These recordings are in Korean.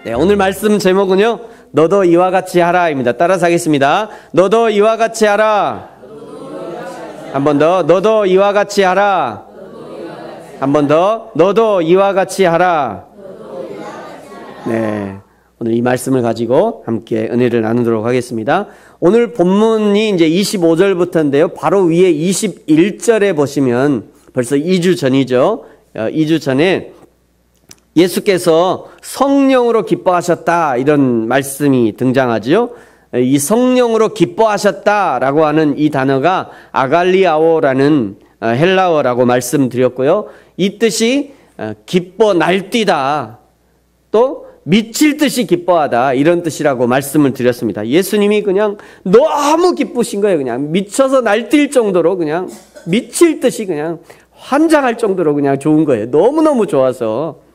네, 오늘 말씀 제목은요, 너도 이와 같이 하라입니다. 따라서 하겠습니다. 너도 이와 같이 하라. 한 번 더. 너도 이와 같이 하라. 한 번 더. 너도 이와 같이 하라. 네, 오늘 이 말씀을 가지고 함께 은혜를 나누도록 하겠습니다. 오늘 본문이 이제 25절부터인데요. 바로 위에 21절에 보시면 벌써 2주 전이죠. 2주 전에 예수께서 성령으로 기뻐하셨다, 이런 말씀이 등장하죠. 이 성령으로 기뻐하셨다라고 하는 이 단어가 아갈리아오라는 헬라어라고 말씀드렸고요. 이 뜻이 기뻐 날뛰다, 또 미칠 듯이 기뻐하다, 이런 뜻이라고 말씀을 드렸습니다. 예수님이 그냥 너무 기쁘신 거예요. 그냥 미쳐서 날뛸 정도로, 그냥 미칠 듯이 그냥 환장할 정도로 그냥 좋은 거예요. 너무너무 좋아서.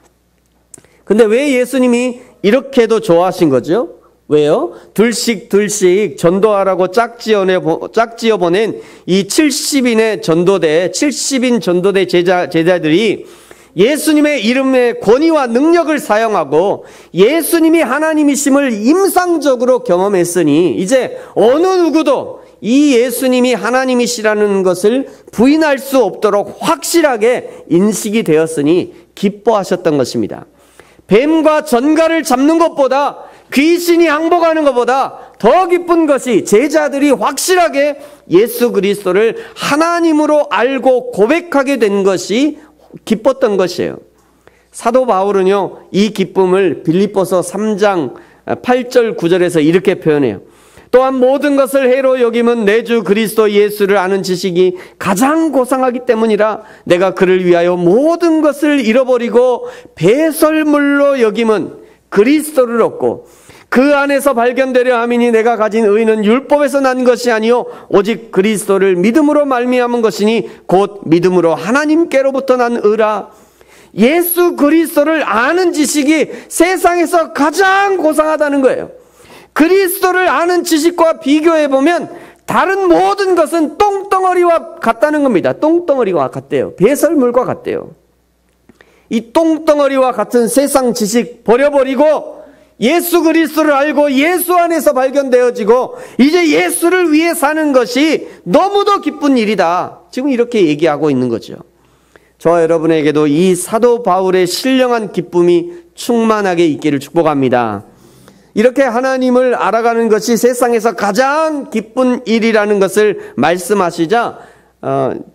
근데 왜 예수님이 이렇게도 좋아하신 거죠? 왜요? 둘씩 전도하라고 짝지어 보낸 이 70인 전도대 제자들이 예수님의 이름의 권위와 능력을 사용하고 예수님이 하나님이심을 임상적으로 경험했으니 이제 어느 누구도 이 예수님이 하나님이시라는 것을 부인할 수 없도록 확실하게 인식이 되었으니 기뻐하셨던 것입니다. 뱀과 전갈을 잡는 것보다, 귀신이 항복하는 것보다 더 기쁜 것이 제자들이 확실하게 예수 그리스도를 하나님으로 알고 고백하게 된 것이 기뻤던 것이에요. 사도 바울은요, 이 기쁨을 빌립보서 3장 8절 9절에서 이렇게 표현해요. 또한 모든 것을 해로 여김은 내 주 그리스도 예수를 아는 지식이 가장 고상하기 때문이라 내가 그를 위하여 모든 것을 잃어버리고 배설물로 여김은 그리스도를 얻고 그 안에서 발견되려 함이니 내가 가진 의는 율법에서 난 것이 아니요 오직 그리스도를 믿음으로 말미암은 것이니 곧 믿음으로 하나님께로부터 난 의라. 예수 그리스도를 아는 지식이 세상에서 가장 고상하다는 거예요. 그리스도를 아는 지식과 비교해보면 다른 모든 것은 똥덩어리와 같다는 겁니다. 똥덩어리와 같대요. 배설물과 같대요. 이 똥덩어리와 같은 세상 지식 버려버리고 예수 그리스도를 알고 예수 안에서 발견되어지고 이제 예수를 위해 사는 것이 너무도 기쁜 일이다. 지금 이렇게 얘기하고 있는 거죠. 저와 여러분에게도 이 사도 바울의 신령한 기쁨이 충만하게 있기를 축복합니다. 이렇게 하나님을 알아가는 것이 세상에서 가장 기쁜 일이라는 것을 말씀하시자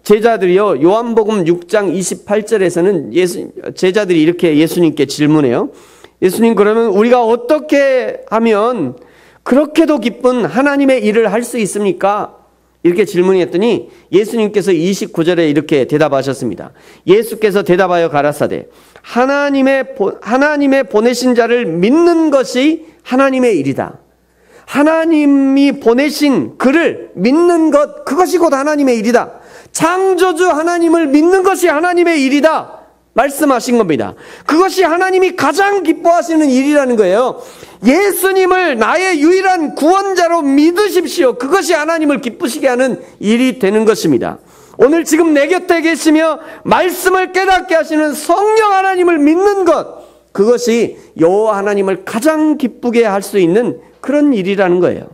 제자들이요, 요한복음 6장 28절에서는 제자들이 이렇게 예수님께 질문해요. 예수님, 그러면 우리가 어떻게 하면 그렇게도 기쁜 하나님의 일을 할 수 있습니까? 이렇게 질문했더니 예수님께서 29절에 이렇게 대답하셨습니다. 예수께서 대답하여 가라사대 하나님의 보내신 자를 믿는 것이 하나님의 일이다. 하나님이 보내신 그를 믿는 것, 그것이 곧 하나님의 일이다. 창조주 하나님을 믿는 것이 하나님의 일이다 말씀하신 겁니다. 그것이 하나님이 가장 기뻐하시는 일이라는 거예요. 예수님을 나의 유일한 구원자로 믿으십시오. 그것이 하나님을 기쁘시게 하는 일이 되는 것입니다. 오늘 지금 내 곁에 계시며 말씀을 깨닫게 하시는 성령 하나님을 믿는 것, 그것이 여호와 하나님을 가장 기쁘게 할 수 있는 그런 일이라는 거예요.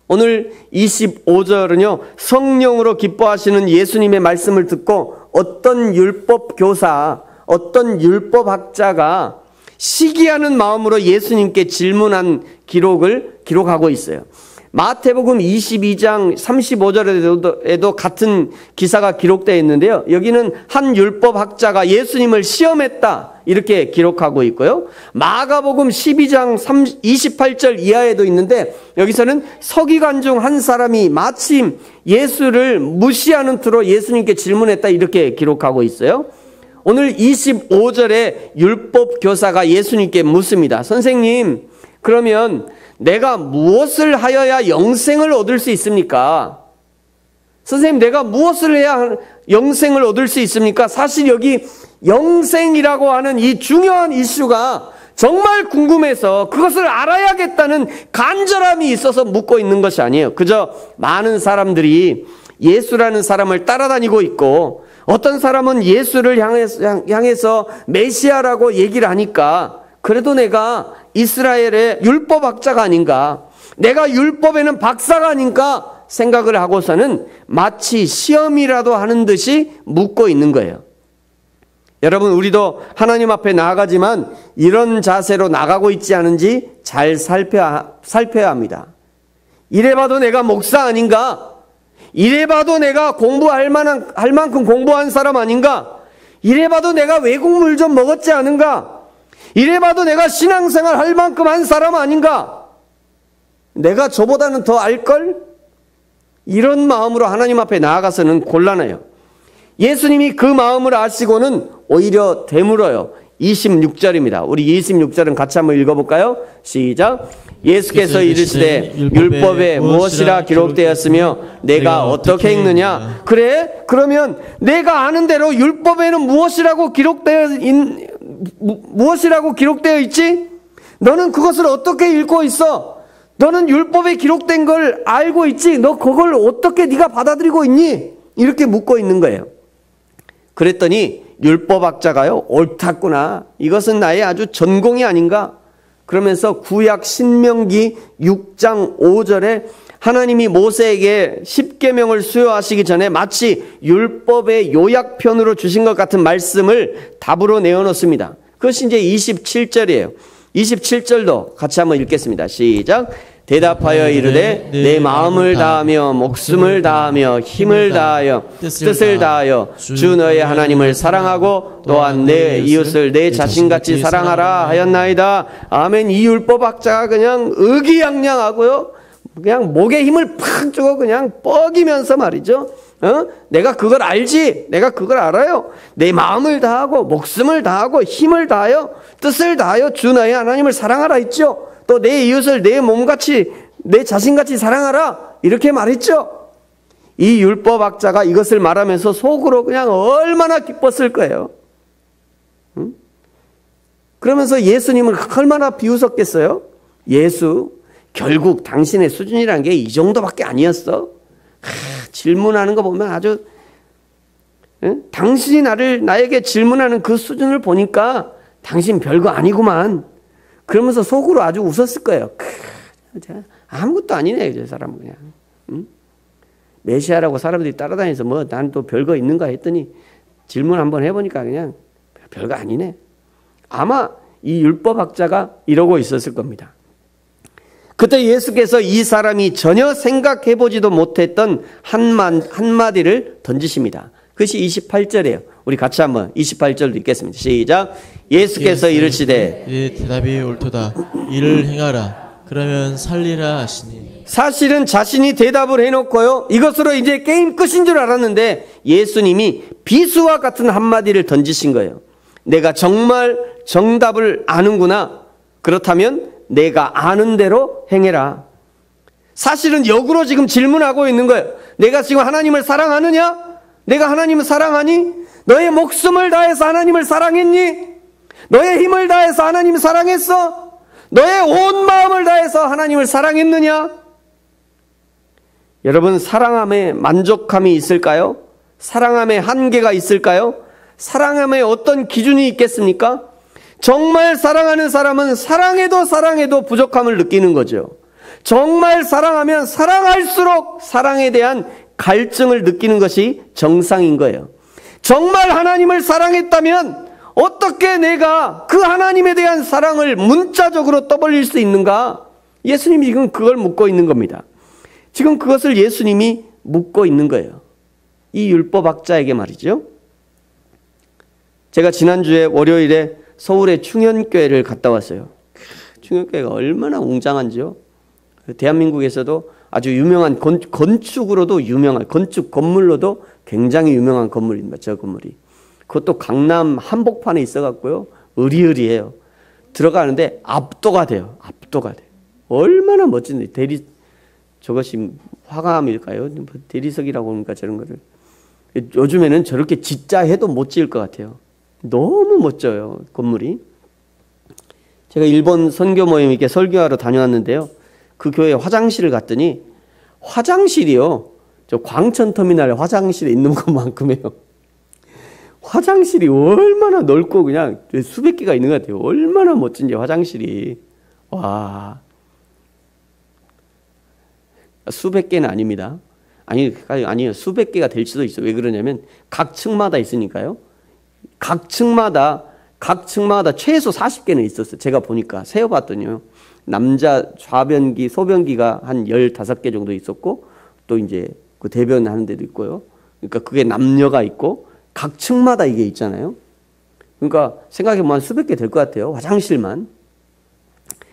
오늘 25절은요, 성령으로 기뻐하시는 예수님의 말씀을 듣고 어떤 율법 교사, 어떤 율법학자가 시기하는 마음으로 예수님께 질문한 기록을 기록하고 있어요. 마태복음 22장 35절에도 같은 기사가 기록되어 있는데요. 여기는 한 율법학자가 예수님을 시험했다 이렇게 기록하고 있고요. 마가복음 12장 28절 이하에도 있는데 여기서는 서기관 중 한 사람이 마침 예수를 무시하는 투로 예수님께 질문했다 이렇게 기록하고 있어요. 오늘 25절에 율법 교사가 예수님께 묻습니다. 선생님, 그러면 내가 무엇을 하여야 영생을 얻을 수 있습니까? 선생님, 내가 무엇을 해야 영생을 얻을 수 있습니까? 사실 여기 영생이라고 하는 이 중요한 이슈가 정말 궁금해서 그것을 알아야겠다는 간절함이 있어서 묻고 있는 것이 아니에요. 그저 많은 사람들이 예수라는 사람을 따라다니고 있고 어떤 사람은 예수를 향해서 메시아라고 얘기를 하니까 그래도 내가 이스라엘의 율법학자가 아닌가, 내가 율법에는 박사가 아닌가 생각을 하고서는 마치 시험이라도 하는 듯이 묻고 있는 거예요. 여러분, 우리도 하나님 앞에 나아가지만 이런 자세로 나가고 있지 않은지 잘 살펴야 합니다. 이래봐도 내가 목사 아닌가? 이래봐도 내가 공부할 만큼 공부한 사람 아닌가? 이래봐도 내가 외국물 좀 먹었지 않은가? 이래봐도 내가 신앙생활 할 만큼 한 사람 아닌가? 내가 저보다는 더 알걸? 이런 마음으로 하나님 앞에 나아가서는 곤란해요. 예수님이 그 마음을 아시고는 오히려 되물어요. 26절입니다. 우리 26절은 같이 한번 읽어볼까요? 시작. 예수께서 이르시되 율법에 무엇이라 기록되었으며 내가 어떻게 읽느냐? 그래? 그러면 내가 아는 대로 율법에는 무엇이라고 기록되어 있지? 너는 그것을 어떻게 읽고 있어? 너는 율법에 기록된 걸 알고 있지? 너 그걸 어떻게 네가 받아들이고 있니? 이렇게 묻고 있는 거예요. 그랬더니 율법학자가요, 옳았구나. 이것은 나의 아주 전공이 아닌가? 그러면서 구약 신명기 6장 5절에 하나님이 모세에게 십계명을 수여하시기 전에 마치 율법의 요약편으로 주신 것 같은 말씀을 답으로 내어놓습니다. 그것이 이제 27절이에요. 27절도 같이 한번 읽겠습니다. 시작. 대답하여 이르되 내 마음을 다하며 목숨을 다하며 힘을 다하여 뜻을 다하여 주 너의 하나님을 사랑하고 또한 내 이웃을 내 자신같이 사랑하라 하였나이다. 아멘. 이 율법학자가 그냥 의기양양하고요, 그냥 목에 힘을 팍 주고 그냥 뻐기면서 말이죠. 내가 그걸 알지. 내가 그걸 알아요. 내 마음을 다하고 목숨을 다하고 힘을 다하여 뜻을 다하여 주 너의 하나님을 사랑하라 했죠. 또 내 이웃을 내 몸같이 내 자신같이 사랑하라 이렇게 말했죠. 이 율법학자가 이것을 말하면서 속으로 그냥 얼마나 기뻤을 거예요. 그러면서 예수님을 얼마나 비웃었겠어요. 예수, 결국 당신의 수준이라는 게 이 정도밖에 아니었어. 질문하는 거 보면 아주, 당신이 나에게 질문하는 그 수준을 보니까 당신 별거 아니구만. 그러면서 속으로 아주 웃었을 거예요. 아무것도 아니네, 저 사람은 그냥. 메시아라고 사람들이 따라다니면서 뭐 난 또 별거 있는가 했더니 질문 한번 해보니까 그냥 별거 아니네. 아마 이 율법학자가 이러고 있었을 겁니다. 그때 예수께서 이 사람이 전혀 생각해보지도 못했던 한마디를 던지십니다. 그것이 28절이에요. 우리 같이 한번 28절도 읽겠습니다. 시작. 예수께서 이르시되 대답이 옳도다. 이를 행하라. 그러면 살리라 하시니. 사실은 자신이 대답을 해놓고요, 이것으로 이제 게임 끝인 줄 알았는데 예수님이 비수와 같은 한마디를 던지신 거예요. 내가 정말 정답을 아는구나. 그렇다면 내가 아는 대로 행해라. 사실은 역으로 지금 질문하고 있는 거예요. 내가 지금 하나님을 사랑하느냐? 내가 하나님을 사랑하니? 너의 목숨을 다해서 하나님을 사랑했니? 너의 힘을 다해서 하나님을 사랑했어? 너의 온 마음을 다해서 하나님을 사랑했느냐? 여러분, 사랑함에 만족함이 있을까요? 사랑함에 한계가 있을까요? 사랑함에 어떤 기준이 있겠습니까? 정말 사랑하는 사람은 사랑해도 부족함을 느끼는 거죠. 정말 사랑하면 사랑할수록 사랑에 대한 갈증을 느끼는 것이 정상인 거예요. 정말 하나님을 사랑했다면 어떻게 내가 그 하나님에 대한 사랑을 문자적으로 떠벌릴 수 있는가? 예수님이 지금 그걸 묻고 있는 겁니다. 지금 그것을 예수님이 묻고 있는 거예요. 이 율법학자에게 말이죠. 제가 지난주에 월요일에 서울의 충현교회를 갔다 왔어요. 충현교회가 얼마나 웅장한지요. 대한민국에서도 아주 유명한 건축으로도 유명한, 건축 건물로도 굉장히 유명한 건물입니다. 저 건물이. 그것도 강남 한복판에 있어갖고요, 으리으리해요. 들어가는데 압도가 돼요. 압도가 돼요. 얼마나 멋진데. 저것이 화감일까요? 대리석이라고 하니까 저런 거를. 요즘에는 저렇게 짓자 해도 못 지을 것 같아요. 너무 멋져요, 건물이. 제가 일본 선교 모임 이렇게 설교하러 다녀왔는데요. 그 교회 화장실을 갔더니 화장실이요, 저 광천터미널 화장실에 있는 것만큼이에요. 화장실이 얼마나 넓고 그냥 수백 개가 있는 것 같아요. 얼마나 멋진지 화장실이. 와, 수백 개는 아닙니다. 아니요. 수백 개가 될 수도 있어요. 왜 그러냐면 각 층마다 있으니까요. 각 층마다 최소 40개는 있었어요. 제가 보니까 세어봤더니요. 남자 좌변기, 소변기가 한 15개 정도 있었고, 또 이제 그 대변하는 데도 있고요. 그러니까 그게 남녀가 있고, 각 층마다 이게 있잖아요. 그러니까 생각해보면 한 수백 개 될 것 같아요. 화장실만.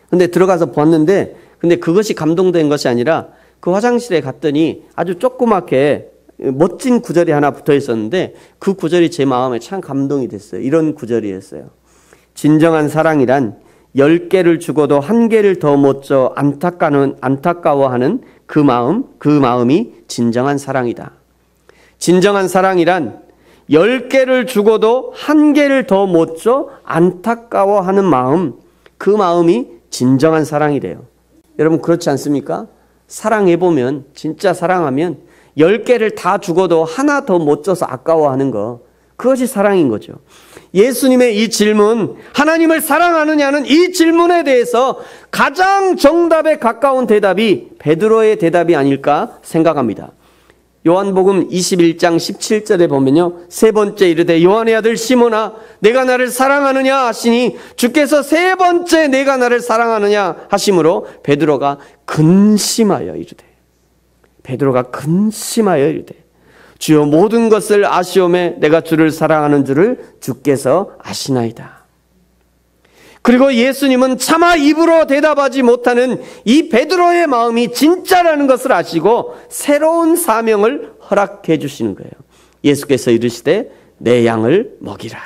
근데 들어가서 봤는데, 근데 그것이 감동된 것이 아니라 그 화장실에 갔더니 아주 조그맣게 멋진 구절이 하나 붙어 있었는데 그 구절이 제 마음에 참 감동이 됐어요. 이런 구절이었어요. 진정한 사랑이란 10개를 주고도 1개를 더 못 줘 안타까워하는 그 마음이 진정한 사랑이다. 진정한 사랑이란 10개를 주고도 1개를 더 못 줘 안타까워하는 마음, 그 마음이 진정한 사랑이래요. 여러분 그렇지 않습니까? 사랑해보면, 진짜 사랑하면 10개를 다 죽어도 하나 더 못 줘서 아까워하는 거, 그것이 사랑인 거죠. 예수님의 이 질문, 하나님을 사랑하느냐는 이 질문에 대해서 가장 정답에 가까운 대답이 베드로의 대답이 아닐까 생각합니다. 요한복음 21장 17절에 보면요, 세 번째 이르되 요한의 아들 시몬아 내가 나를 사랑하느냐 하시니 주께서 세 번째 내가 나를 사랑하느냐 하심으로 베드로가 근심하여 이르되 주여 모든 것을 아시오매 내가 주를 사랑하는 줄을 주께서 아시나이다. 그리고 예수님은 차마 입으로 대답하지 못하는 이 베드로의 마음이 진짜라는 것을 아시고 새로운 사명을 허락해 주시는 거예요. 예수께서 이르시되 내 양을 먹이라.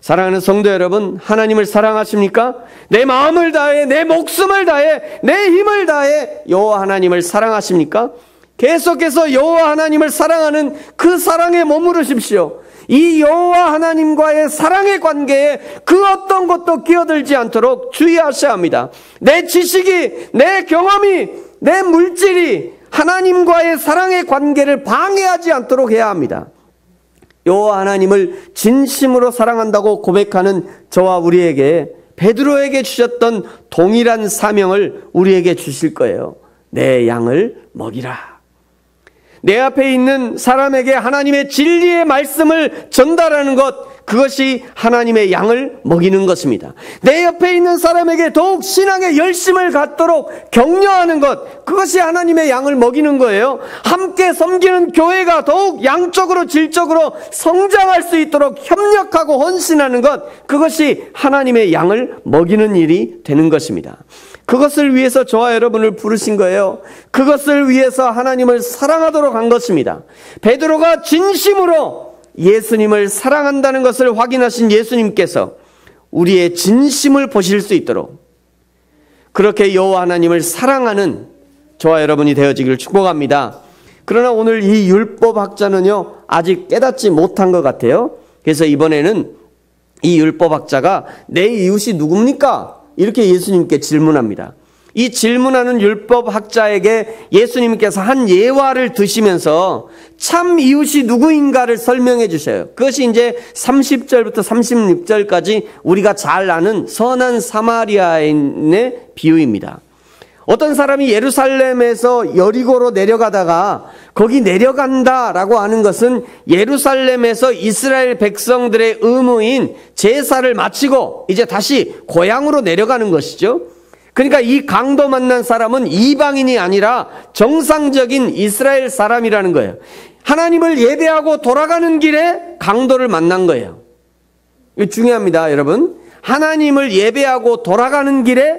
사랑하는 성도 여러분, 하나님을 사랑하십니까? 내 마음을 다해, 내 목숨을 다해, 내 힘을 다해 여호와 하나님을 사랑하십니까? 계속해서 여호와 하나님을 사랑하는 그 사랑에 머무르십시오. 이 여호와 하나님과의 사랑의 관계에 그 어떤 것도 끼어들지 않도록 주의하셔야 합니다. 내 지식이, 내 경험이, 내 물질이 하나님과의 사랑의 관계를 방해하지 않도록 해야 합니다. 여호와 하나님을 진심으로 사랑한다고 고백하는 저와 우리에게 베드로에게 주셨던 동일한 사명을 우리에게 주실 거예요. 내 양을 먹이라. 내 앞에 있는 사람에게 하나님의 진리의 말씀을 전달하는 것, 그것이 하나님의 양을 먹이는 것입니다. 내 옆에 있는 사람에게 더욱 신앙의 열심을 갖도록 격려하는 것, 그것이 하나님의 양을 먹이는 거예요. 함께 섬기는 교회가 더욱 양적으로 질적으로 성장할 수 있도록 협력하고 헌신하는 것, 그것이 하나님의 양을 먹이는 일이 되는 것입니다. 그것을 위해서 저와 여러분을 부르신 거예요. 그것을 위해서 하나님을 사랑하도록 한 것입니다. 베드로가 진심으로 예수님을 사랑한다는 것을 확인하신 예수님께서 우리의 진심을 보실 수 있도록 그렇게 여호와 하나님을 사랑하는 저와 여러분이 되어지기를 축복합니다. 그러나 오늘 이 율법학자는요, 아직 깨닫지 못한 것 같아요. 그래서 이번에는 이 율법학자가 내 이웃이 누굽니까? 이렇게 예수님께 질문합니다. 이 질문하는 율법학자에게 예수님께서 한 예화를 드시면서 참 이웃이 누구인가를 설명해 주셔요. 그것이 이제 30절부터 36절까지 우리가 잘 아는 선한 사마리아인의 비유입니다. 어떤 사람이 예루살렘에서 여리고로 내려가다가 거기 내려간다라고 하는 것은 예루살렘에서 이스라엘 백성들의 의무인 제사를 마치고 이제 다시 고향으로 내려가는 것이죠. 그러니까 이 강도 만난 사람은 이방인이 아니라 정상적인 이스라엘 사람이라는 거예요. 하나님을 예배하고 돌아가는 길에 강도를 만난 거예요. 이거 중요합니다, 여러분. 하나님을 예배하고 돌아가는 길에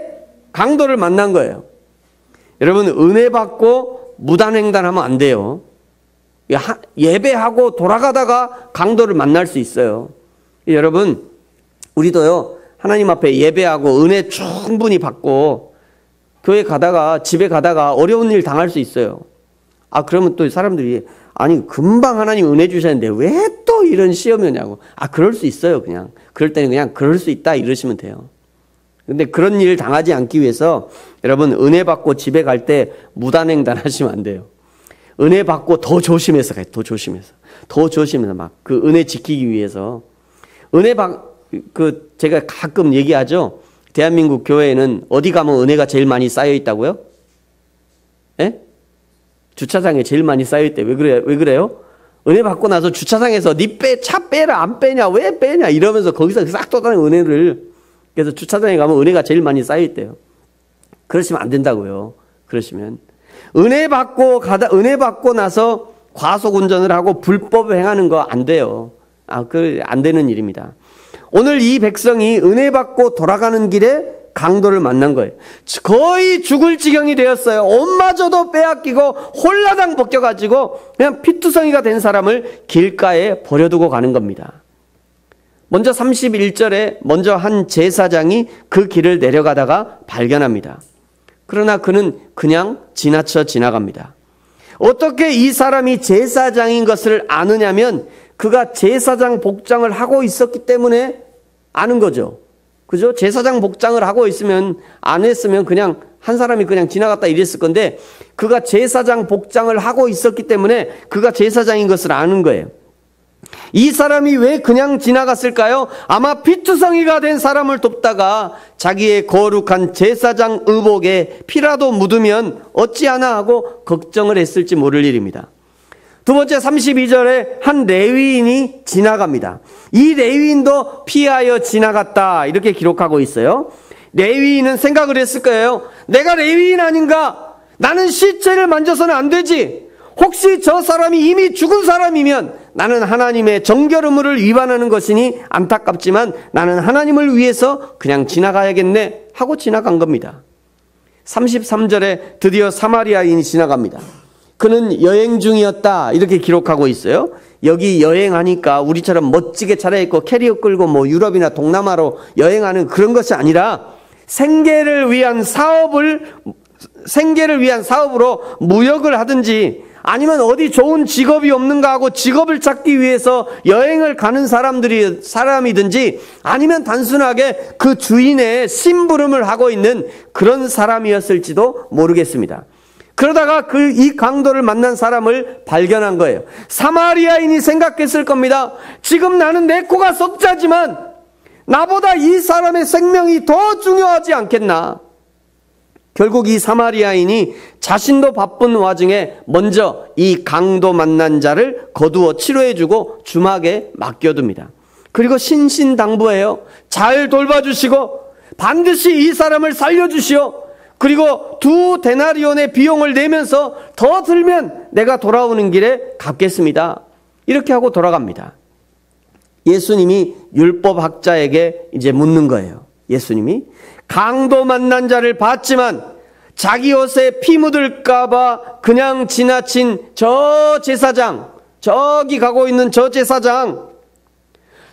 강도를 만난 거예요. 여러분, 은혜 받고 무단횡단하면 안 돼요. 예배하고 돌아가다가 강도를 만날 수 있어요. 여러분, 우리도요, 하나님 앞에 예배하고 은혜 충분히 받고 교회 가다가 집에 가다가 어려운 일 당할 수 있어요. 아, 그러면 또 사람들이 아니 금방 하나님 은혜 주셨는데 왜 또 이런 시험이 오냐고. 아, 그럴 수 있어요. 그냥 그럴 때는 그냥 그럴 수 있다 이러시면 돼요. 근데 그런 일 당하지 않기 위해서 여러분, 은혜 받고 집에 갈 때 무단횡단 하시면 안 돼요. 은혜 받고 더 조심해서 가요. 더 조심해서. 더 주었습니다. 막 그 은혜 지키기 위해서. 제가 가끔 얘기하죠. 대한민국 교회에는 어디 가면 은혜가 제일 많이 쌓여 있다고요? 예? 주차장에 제일 많이 쌓여 있대. 왜 그래요? 은혜 받고 나서 주차장에서 차 빼라 안 빼냐 왜 빼냐 이러면서 거기서 싹 쏟아내는 은혜를. 그래서 주차장에 가면 은혜가 제일 많이 쌓여 있대요. 그러시면 안 된다고요. 그러시면 은혜 받고 나서 과속 운전을 하고 불법 행하는 거 안 돼요. 안 되는 일입니다. 오늘 이 백성이 은혜 받고 돌아가는 길에 강도를 만난 거예요. 거의 죽을 지경이 되었어요. 옷마저도 빼앗기고 홀라당 벗겨가지고 그냥 피투성이가 된 사람을 길가에 버려두고 가는 겁니다. 먼저 31절에 먼저 한 제사장이 그 길을 내려가다가 발견합니다. 그러나 그는 그냥 지나갑니다. 어떻게 이 사람이 제사장인 것을 아느냐면 그가 제사장 복장을 하고 있었기 때문에 아는 거죠. 그죠? 제사장 복장을 하고 있으면 안 했으면 그냥 한 사람이 그냥 지나갔다 이랬을 건데 그가 제사장 복장을 하고 있었기 때문에 그가 제사장인 것을 아는 거예요. 이 사람이 왜 그냥 지나갔을까요? 아마 피투성이가 된 사람을 돕다가 자기의 거룩한 제사장 의복에 피라도 묻으면 어찌하나 하고 걱정을 했을지 모를 일입니다. 두 번째 32절에 한 레위인이 지나갑니다. 이 레위인도 피하여 지나갔다 이렇게 기록하고 있어요. 레위인은 생각을 했을 거예요. 내가 레위인 아닌가? 나는 시체를 만져서는 안 되지. 혹시 저 사람이 이미 죽은 사람이면 나는 하나님의 정결 의무를 위반하는 것이니 안타깝지만 나는 하나님을 위해서 그냥 지나가야겠네 하고 지나간 겁니다. 33절에 드디어 사마리아인이 지나갑니다. 그는 여행 중이었다 이렇게 기록하고 있어요. 여기 여행하니까 우리처럼 멋지게 차려입고 캐리어 끌고 뭐 유럽이나 동남아로 여행하는 그런 것이 아니라 생계를 위한 사업으로 무역을 하든지 아니면 어디 좋은 직업이 없는가 하고 직업을 찾기 위해서 여행을 가는 사람이든지 아니면 단순하게 그 주인의 심부름을 하고 있는 그런 사람이었을지도 모르겠습니다. 그러다가 이 강도를 만난 사람을 발견한 거예요. 사마리아인이 생각했을 겁니다. 지금 나는 내 코가 석자지만 나보다 이 사람의 생명이 더 중요하지 않겠나. 결국 이 사마리아인이 자신도 바쁜 와중에 먼저 이 강도 만난 자를 거두어 치료해주고 주막에 맡겨둡니다. 그리고 신신당부해요. 잘 돌봐주시고 반드시 이 사람을 살려주시오. 그리고 2 데나리온의 비용을 내면서 더 들면 내가 돌아오는 길에 갚겠습니다. 이렇게 하고 돌아갑니다. 예수님이 율법학자에게 이제 묻는 거예요. 예수님이 강도 만난 자를 봤지만 자기 옷에 피 묻을까봐 그냥 지나친 저 제사장, 저기 가고 있는 저 제사장.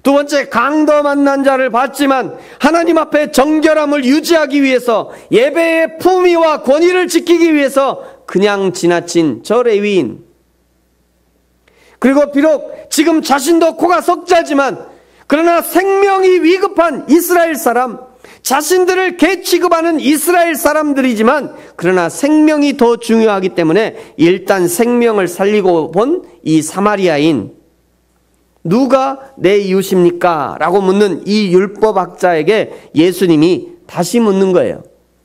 두 번째, 강도 만난 자를 봤지만 하나님 앞에 정결함을 유지하기 위해서 예배의 품위와 권위를 지키기 위해서 그냥 지나친 저 레위인. 그리고 비록 지금 자신도 코가 석자지만 그러나 생명이 위급한 이스라엘 사람, 자신들을 개 취급하는 이스라엘 사람들이지만 그러나 생명이 더 중요하기 때문에 일단 생명을 살리고 본 이 사마리아인, 누가 내 이웃입니까? 라고 묻는 이 율법학자에게 예수님이 다시 묻는 거예요.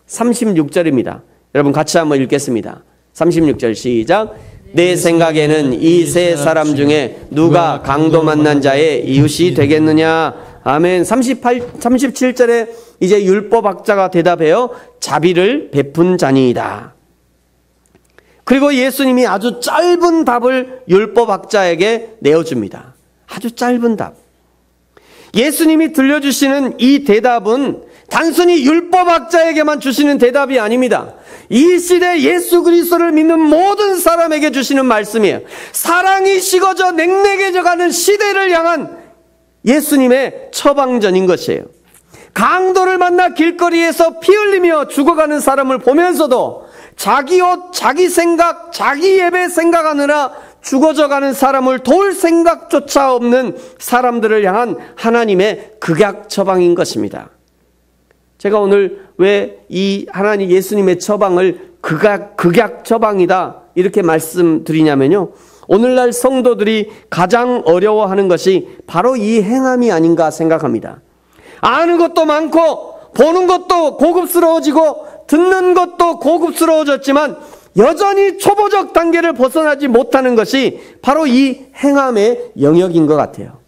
36절입니다. 여러분 같이 한번 읽겠습니다. 36절 시작. 내 생각에는 이 세 사람 중에 누가 강도 만난 자의 이웃이 되겠느냐? 아멘. 37절에 이제 율법학자가 대답해요. 자비를 베푼 자니이다. 그리고 예수님이 아주 짧은 답을 율법학자에게 내어줍니다. 아주 짧은 답. 예수님이 들려주시는 이 대답은 단순히 율법학자에게만 주시는 대답이 아닙니다. 이 시대 예수 그리스도를 믿는 모든 사람에게 주시는 말씀이에요. 사랑이 식어져 냉랭해져가는 시대를 향한 예수님의 처방전인 것이에요. 강도를 만나 길거리에서 피 흘리며 죽어가는 사람을 보면서도 자기 옷, 자기 생각, 자기 예배 생각하느라 죽어져가는 사람을 도울 생각조차 없는 사람들을 향한 하나님의 극약 처방인 것입니다. 제가 오늘 왜 이 하나님 예수님의 처방을 극약 처방이다 이렇게 말씀드리냐면요. 오늘날 성도들이 가장 어려워하는 것이 바로 이 행함이 아닌가 생각합니다. 아는 것도 많고 보는 것도 고급스러워지고 듣는 것도 고급스러워졌지만 여전히 초보적 단계를 벗어나지 못하는 것이 바로 이 행함의 영역인 것 같아요.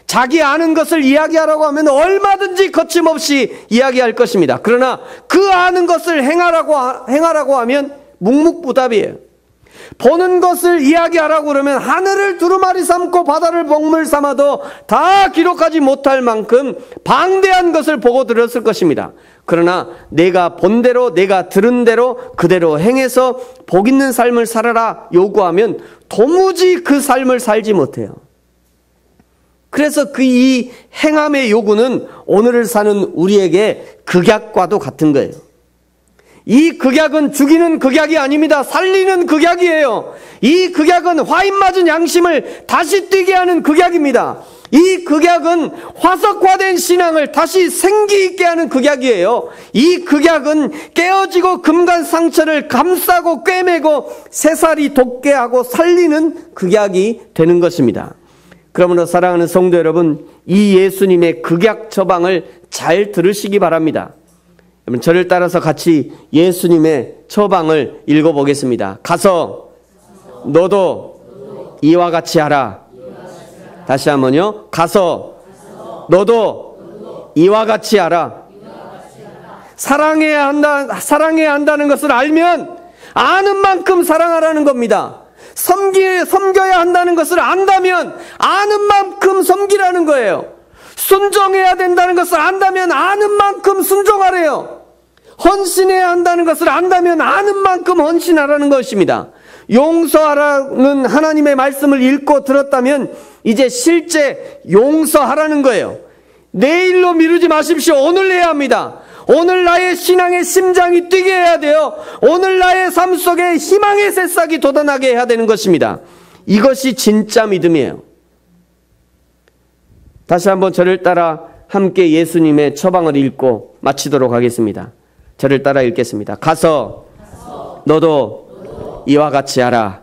자기 아는 것을 이야기하라고 하면 얼마든지 거침없이 이야기할 것입니다. 그러나 그 아는 것을 행하라고 하면 묵묵부답이에요. 보는 것을 이야기하라고 그러면 하늘을 두루마리 삼고 바다를 먹물 삼아도 다 기록하지 못할 만큼 방대한 것을 보고 들었을 것입니다. 그러나 내가 본 대로, 내가 들은 대로 그대로 행해서 복 있는 삶을 살아라 요구하면 도무지 그 삶을 살지 못해요. 그래서 그 이 행함의 요구는 오늘을 사는 우리에게 극약과도 같은 거예요. 이 극약은 죽이는 극약이 아닙니다. 살리는 극약이에요. 이 극약은 화인 맞은 양심을 다시 뛰게 하는 극약입니다. 이 극약은 화석화된 신앙을 다시 생기 있게 하는 극약이에요. 이 극약은 깨어지고 금간 상처를 감싸고 꿰매고 새살이 돋게 하고 살리는 극약이 되는 것입니다. 그러므로 사랑하는 성도 여러분, 이 예수님의 극약 처방을 잘 들으시기 바랍니다. 여러분, 저를 따라서 같이 예수님의 처방을 읽어보겠습니다. 가서 너도 이와 같이 하라. 다시 한번요. 가서 너도 이와 같이 하라. 사랑해야 한다는 것을 알면 아는 만큼 사랑하라는 겁니다. 섬겨야 한다는 것을 안다면 아는 만큼 섬기라는 거예요. 순종해야 된다는 것을 안다면 아는 만큼 순종하래요. 헌신해야 한다는 것을 안다면 아는 만큼 헌신하라는 것입니다. 용서하라는 하나님의 말씀을 읽고 들었다면 이제 실제 용서하라는 거예요. 내일로 미루지 마십시오. 오늘 해야 합니다. 오늘 나의 신앙의 심장이 뛰게 해야 돼요. 오늘 나의 삶 속에 희망의 새싹이 돋아나게 해야 되는 것입니다. 이것이 진짜 믿음이에요. 다시 한번 저를 따라 함께 예수님의 처방을 읽고 마치도록 하겠습니다. 저를 따라 읽겠습니다. 가서 너도 이와 같이 하라.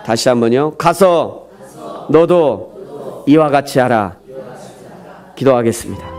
다시 한번요. 가서 너도 이와 같이 하라. 기도하겠습니다.